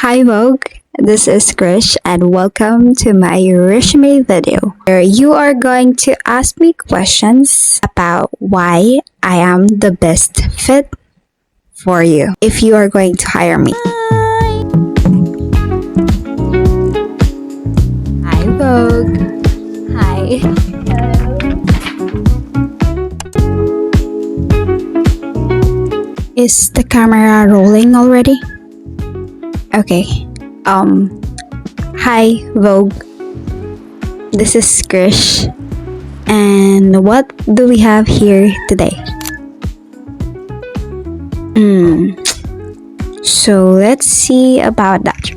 Hi Vogue, this is Krish and welcome to my resume video where you are going to ask me questions about why I am the best fit for you if you are going to hire me. Hi Vogue. Hi. Is the camera rolling already? Okay. Hi Vogue. This is Krish. And what do we have here today? So let's see about that.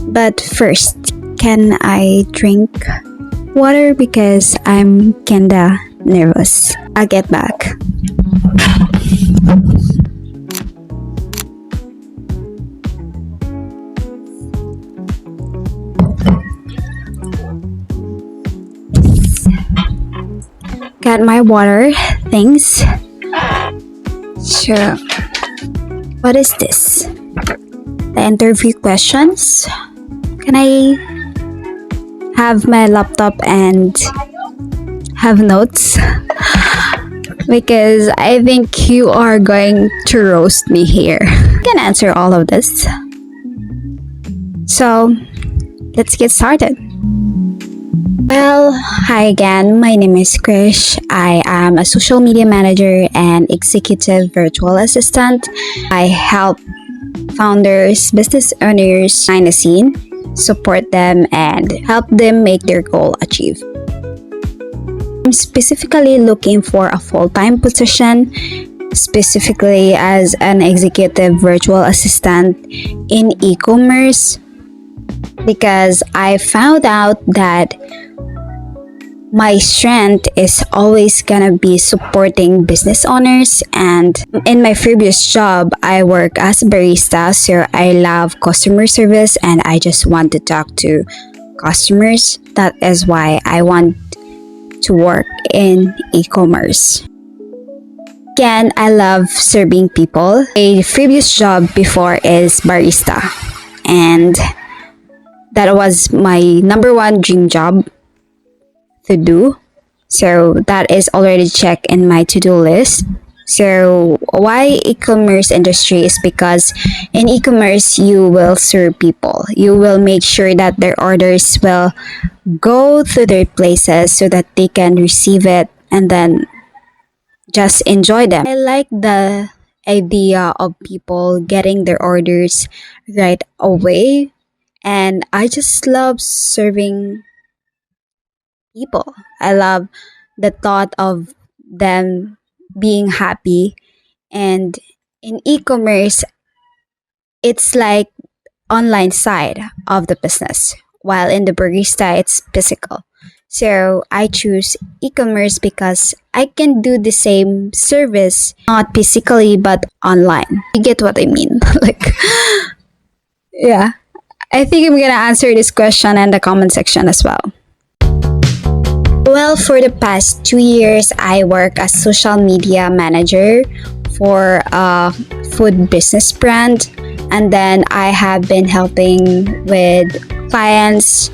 But first, can I drink water because I'm kinda nervous. I'll get back. Got my water, thanks. So, what is this? The interview questions? Can I have my laptop and have notes? Because I think you are going to roast me here. I can answer all of this. So, let's get started. Well, hi again. My name is Krish. I am a social media manager and executive virtual assistant. I help founders, business owners behind the scene, support them, and help them make their goal achieved. I'm specifically looking for a full-time position, specifically as an executive virtual assistant in e-commerce, because I found out that my strength is always gonna be supporting business owners, and in my previous job I work as a barista, so I love customer service and I just want to talk to customers. That is why I want to work in e-commerce. Again, I love serving people. A previous job before is barista, and that was my number one dream job to do. So that is already checked in my to-do list. So why e-commerce industry is because in e-commerce you will serve people. You will make sure that their orders will go to their places so that they can receive it and then just enjoy them. I like the idea of people getting their orders right away, and I just love serving people. I love the thought of them being happy. And in e-commerce, it's like online side of the business, while in the barista, it's physical. So I choose e-commerce because I can do the same service, not physically, but online. You get what I mean? Yeah. I think I'm gonna answer this question in the comment section as well. Well, for the past 2 years, I work as social media manager for a food business brand. And then I have been helping with clients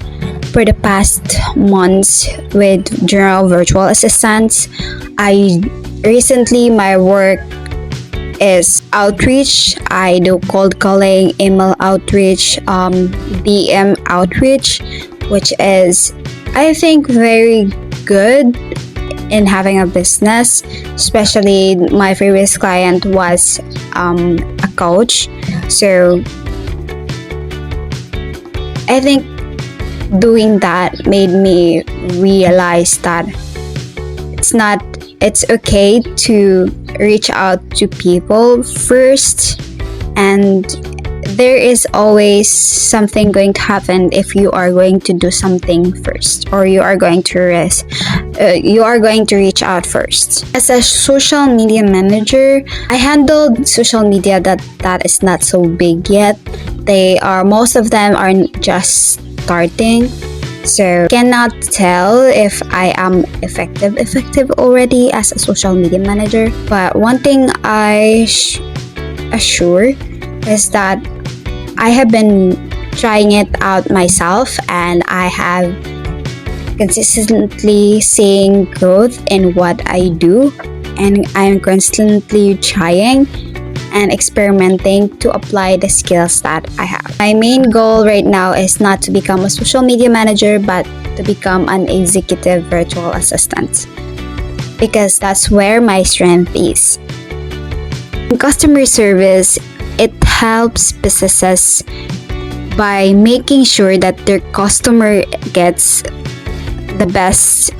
for the past months with general virtual assistants. My work is outreach. I do cold calling, email outreach, DM outreach, which is, I think, very good in having a business. Especially my previous client was a coach. So I think doing that made me realize that it's okay to reach out to people first, and there is always something going to happen if you are going to do something first, or you are going to reach out first. As a social media manager, I handled social media that is not so big yet. Most of them are just starting, so cannot tell if I am effective already as a social media manager. But one thing I assure is that I have been trying it out myself, and I have consistently seeing growth in what I do, and I'm constantly trying and experimenting to apply the skills that I have. My main goal right now is not to become a social media manager, but to become an executive virtual assistant, because that's where my strength is. In customer service, it helps businesses by making sure that their customer gets the best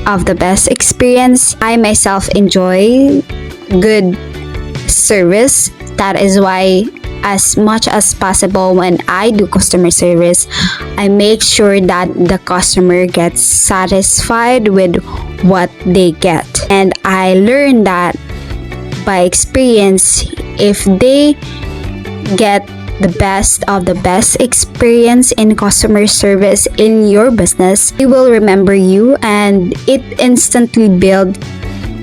of the best experience. I myself enjoy good service. That is why, as much as possible, when I do customer service, I make sure that the customer gets satisfied with what they get. And I learned that by experience, if they get the best of the best experience in customer service in your business, they will remember you, and it instantly builds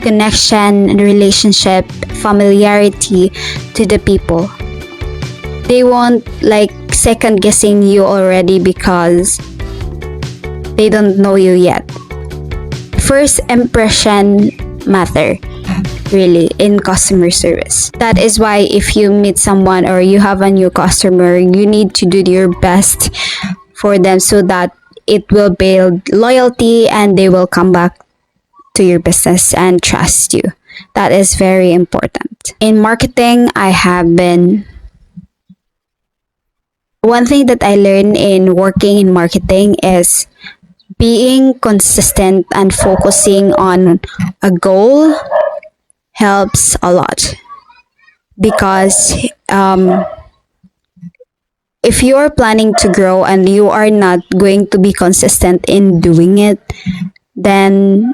connection, relationship, familiarity to the people. They won't like second guessing you already because they don't know you yet. First impression matter really in customer service. That is why if you meet someone or you have a new customer, you need to do your best for them so that it will build loyalty and they will come back to your business and trust you. That is very important. In marketing, one thing that I learned in working in marketing is being consistent and focusing on a goal helps a lot, because if you are planning to grow and you are not going to be consistent in doing it, then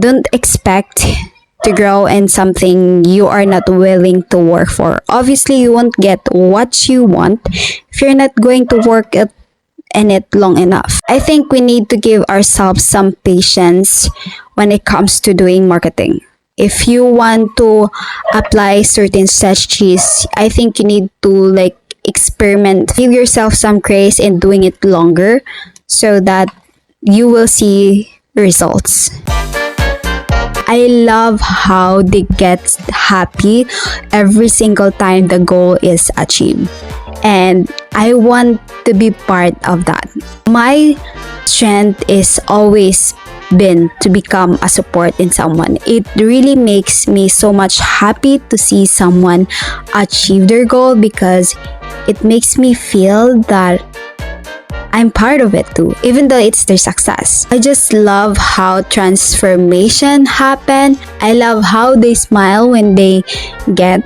don't expect to grow in something you are not willing to work for. Obviously, you won't get what you want if you're not going to work in it long enough. I think we need to give ourselves some patience when it comes to doing marketing. If you want to apply certain strategies, I think you need to like experiment, give yourself some grace in doing it longer so that you will see results. I love how they get happy every single time the goal is achieved, and I want to be part of that. My strength is always been to become a support in someone. It really makes me so much happy to see someone achieve their goal, because it makes me feel that I'm part of it too, even though it's their success. I just love how transformation happen. I love how they smile when they get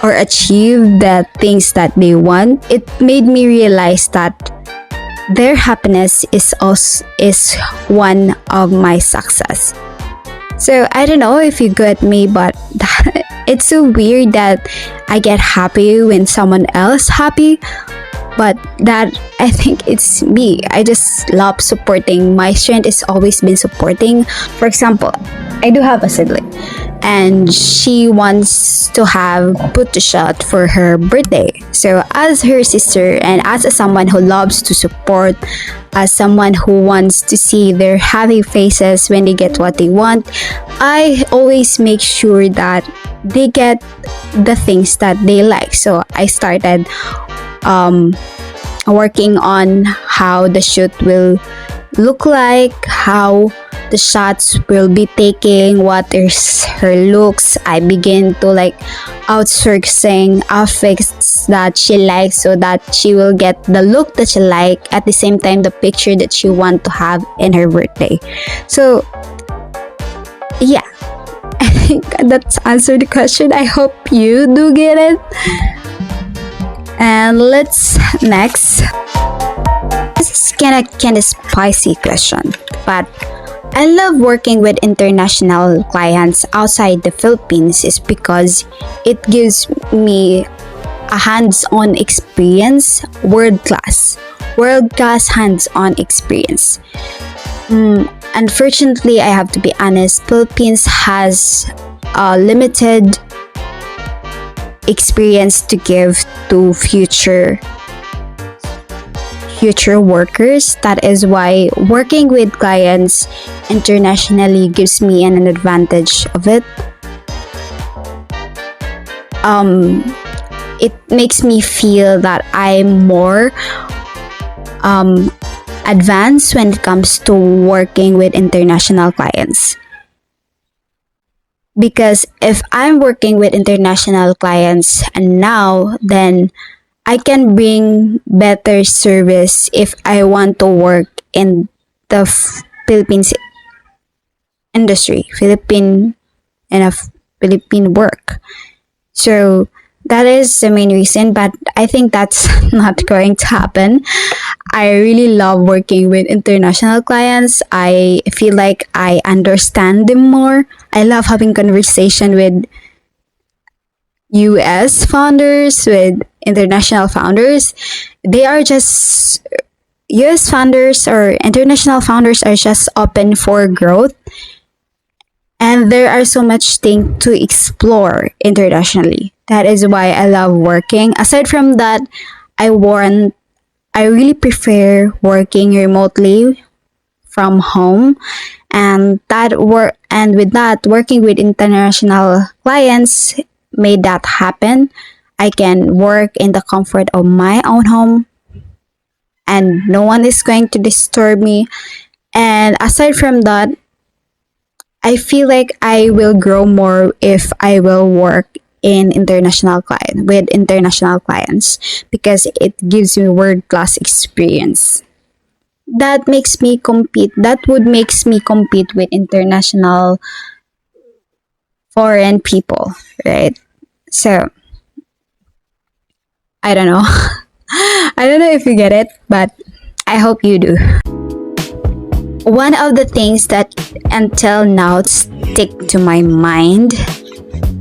or achieve the things that they want. It made me realize that their happiness is one of my success. So I don't know if you get me, but it's so weird that I get happy when someone else happy. But that, I think it's me. I just love supporting. My strength is always been supporting. For example, I do have a sibling, and she wants to have photo shot for her birthday. So as her sister and as someone who loves to support, as someone who wants to see their happy faces when they get what they want, I always make sure that they get the things that they like. So I started working on how the shoot will look like, how the shots will be taking, what is her looks. I begin to like outsourcing outfits that she likes so that she will get the look that she like, at the same time the picture that she want to have in her birthday. So yeah, I think that's answered the question. I hope you do get it. And let's next. This is kind of spicy question, but I love working with international clients outside the Philippines is because it gives me a hands-on experience, world-class hands-on experience. Unfortunately, I have to be honest, Philippines has limited experience to give to future workers. That is why working with clients internationally gives me an advantage of it. It makes me feel that I'm more advanced when it comes to working with international clients. Because if I'm working with international clients and now, then I can bring better service if I want to work in the Philippines industry, Philippine work. So that is the main reason, but I think that's not going to happen. I really love working with international clients. I feel like I understand them more. I love having conversation with US founders, with international founders. They are just US founders or international founders are just open for growth, and there are so much things to explore internationally. That is why I love working. Aside from that, I really prefer working remotely from home, and with that, working with international clients made that happen. I can work in the comfort of my own home and no one is going to disturb me. And aside from that, I feel like I will grow more if I will work with international clients, because it gives me world class experience. That would makes me compete with international foreign people, right? So I don't know. I don't know if you get it, but I hope you do. One of the things that until now stick to my mind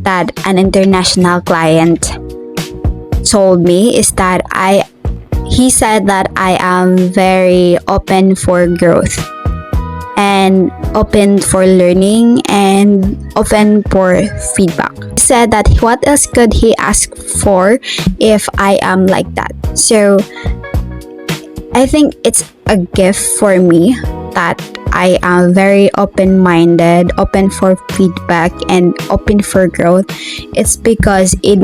that an international client told me is that he said that I am very open for growth and open for learning and open for feedback. He said that what else could he ask for if I am like that? So I think it's a gift for me that I am very open-minded, open for feedback, and open for growth. It's because it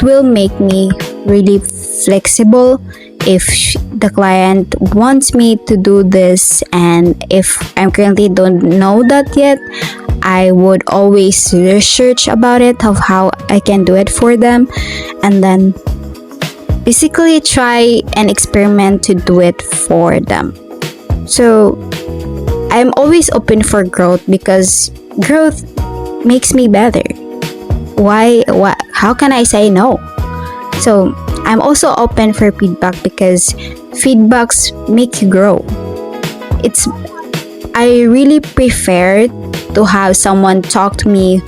will make me really flexible if the client wants me to do this, and if I currently don't know that yet, I would always research about it of how I can do it for them, and then basically try and experiment to do it for them. So I'm always open for growth because growth makes me better. How can I say no? So I'm also open for feedback because feedbacks make you grow. I really prefer to have someone talk to me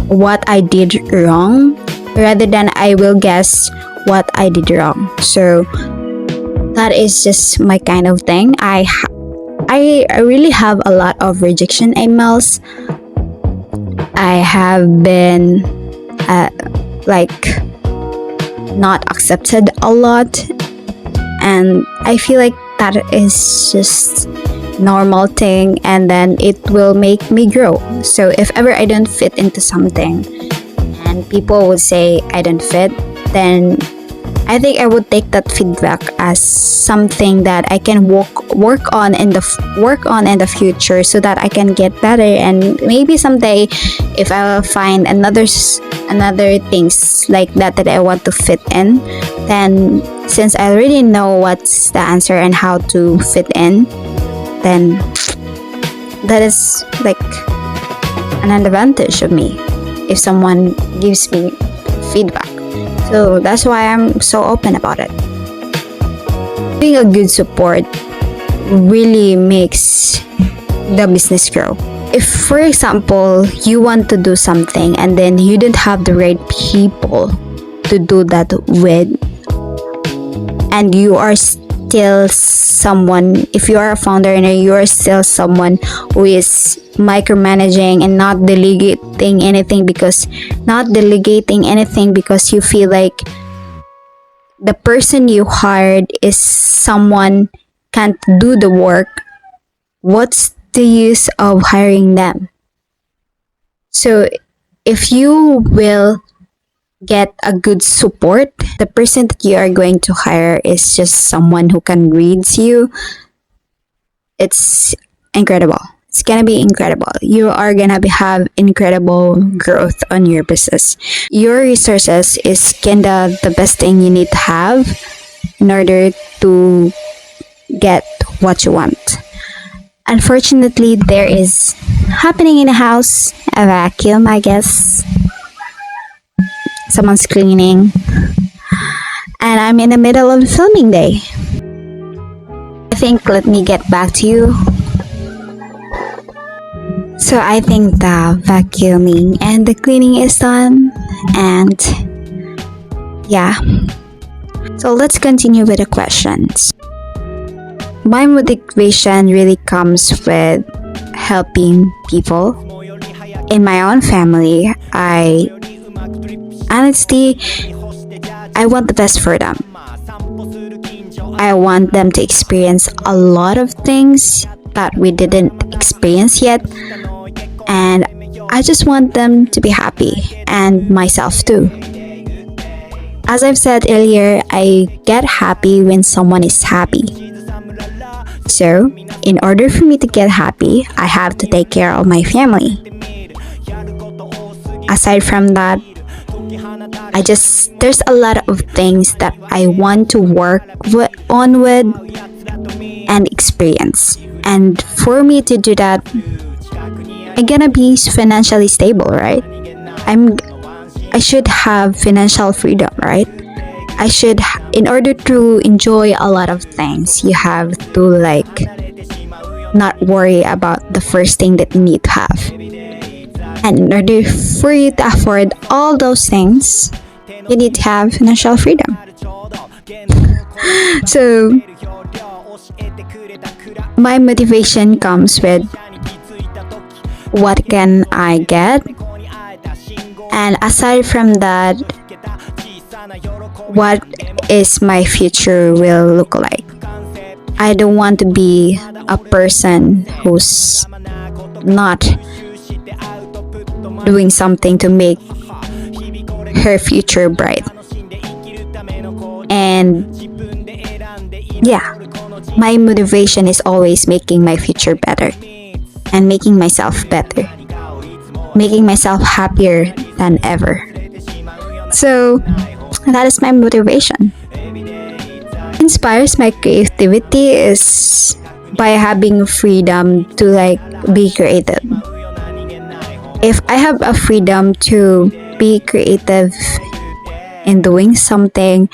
what I did wrong rather than I will guess what I did wrong. So that is just my kind of thing. I really have a lot of rejection emails. I have been not accepted a lot, and I feel like that is just normal thing, and then it will make me grow. So if ever I don't fit into something and people would say I don't fit, then I think I would take that feedback as something that I can work on in the future, so that I can get better, and maybe someday if I will find another things like that I want to fit in, then since I already know what's the answer and how to fit in, then that is like an advantage of me if someone gives me feedback. So that's why I'm so open about it. Being a good support really makes the business grow. If, for example, you want to do something and then you don't have the right people to do that with, and you are still someone, if you are a founder and you are still someone who is micromanaging and not delegating anything because you feel like the person you hired is someone can't do the work, what's the use of hiring them? So if you will get a good support, the person that you are going to hire is just someone who can read you. It's incredible. It's gonna be incredible. You are gonna have incredible growth on your business. Your resources is kinda the best thing you need to have in order to get what you want. Unfortunately, there is happening in the house a vacuum, I guess. Someone's cleaning. And I'm in the middle of the filming day. I think let me get back to you. So I think the vacuuming and the cleaning is done, and yeah. So let's continue with the questions. My motivation really comes with helping people. In my own family, I want the best for them. I want them to experience a lot of things that we didn't experience yet, and I just want them to be happy, and myself too. As I've said earlier, I get happy when someone is happy. So, in order for me to get happy, I have to take care of my family. Aside from that, there's a lot of things that I want to work on with and experience. And for me to do that, I'm gonna be financially stable, right? I should have financial freedom, right? In order to enjoy a lot of things, you have to not worry about the first thing that you need to have. And in order for you to afford all those things, you need to have financial freedom. So, my motivation comes with what can I get? And aside from that, what is my future will look like? I don't want to be a person who's not doing something to make her future bright. And yeah, my motivation is always making my future better and making myself better, making myself happier than ever. So that is my motivation. Inspires my creativity is by having freedom to be creative. If I have a freedom to be creative in doing something,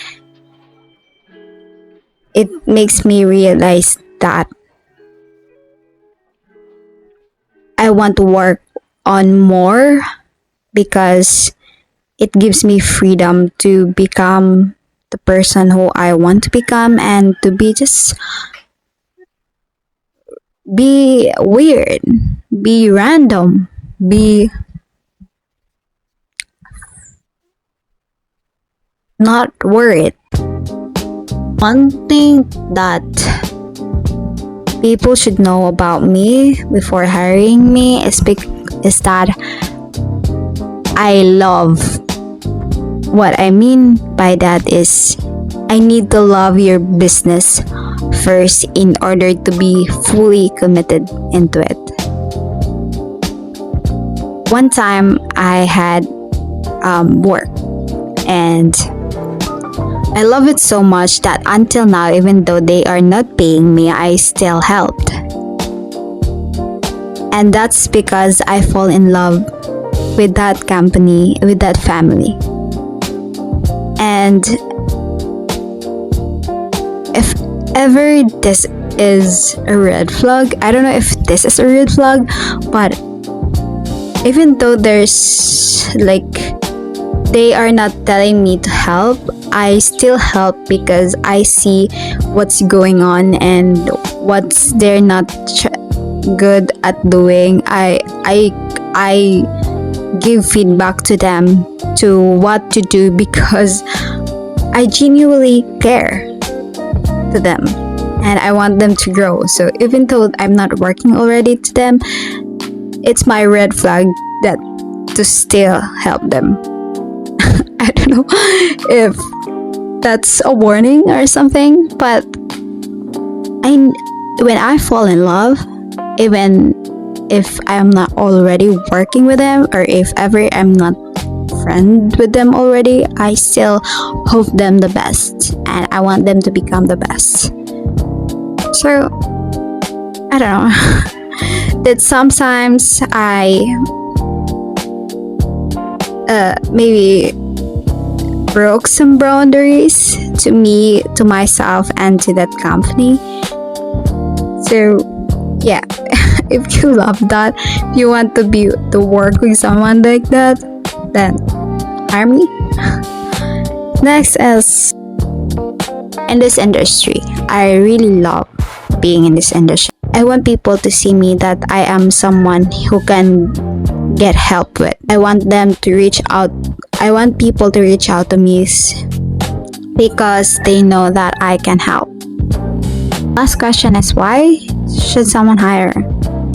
it makes me realize that I want to work on more because it gives me freedom to become the person who I want to become and to be weird, be random, be not worried. One thing that people should know about me before hiring me is that I love. What I mean by that is I need to love your business first in order to be fully committed into it. One time I had work, and I love it so much that until now, even though they are not paying me, I still helped. And that's because I fall in love with that company, with that family. And if ever this is a red flag, I don't know if this is a red flag, but even though there's they are not telling me to help, I still help because I see what's going on and what's they're not good at doing. I give feedback to them to what to do because I genuinely care to them and I want them to grow. So even though I'm not working already to them, it's my red flag that to still help them. I don't know if that's a warning or something, but when I fall in love, even if I'm not already working with them or if ever I'm not friend with them already, I still hope them the best and I want them to become the best. So I don't know that sometimes I maybe broke some boundaries to me, to myself, and to that company. So yeah, if you love that, if you want to work with someone like that, then hire me. Next is in this industry. I really love being in this industry. I want people to see me that I am someone who can get help with. I want them to reach out. I want people to reach out to me because they know that I can help. Last question is, why should someone hire?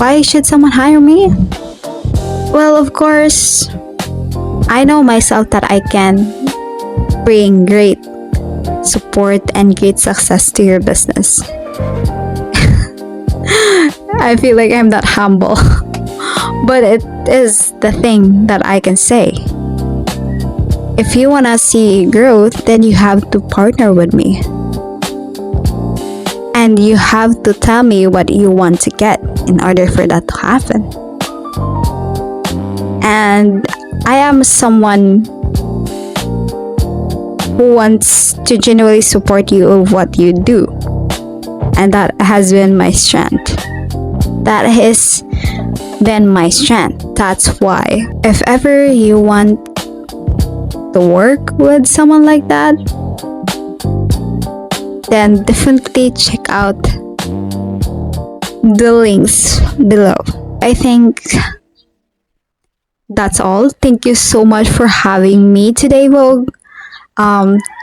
Why should someone hire me? Well, of course, I know myself that I can bring great support and great success to your business. I feel like I'm that humble, but it is the thing that I can say. If you want to see growth, then you have to partner with me. And you have to tell me what you want to get in order for that to happen. And I am someone who wants to genuinely support you of what you do. And that has been my strength. That has been my strength. That's why if ever you want to work with someone like that, then definitely check out the links below. I think that's all. Thank you so much for having me today, Vogue.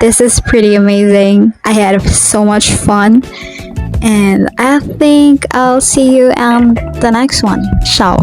This is pretty amazing. I had so much fun, and I think I'll see you on the next one. Ciao.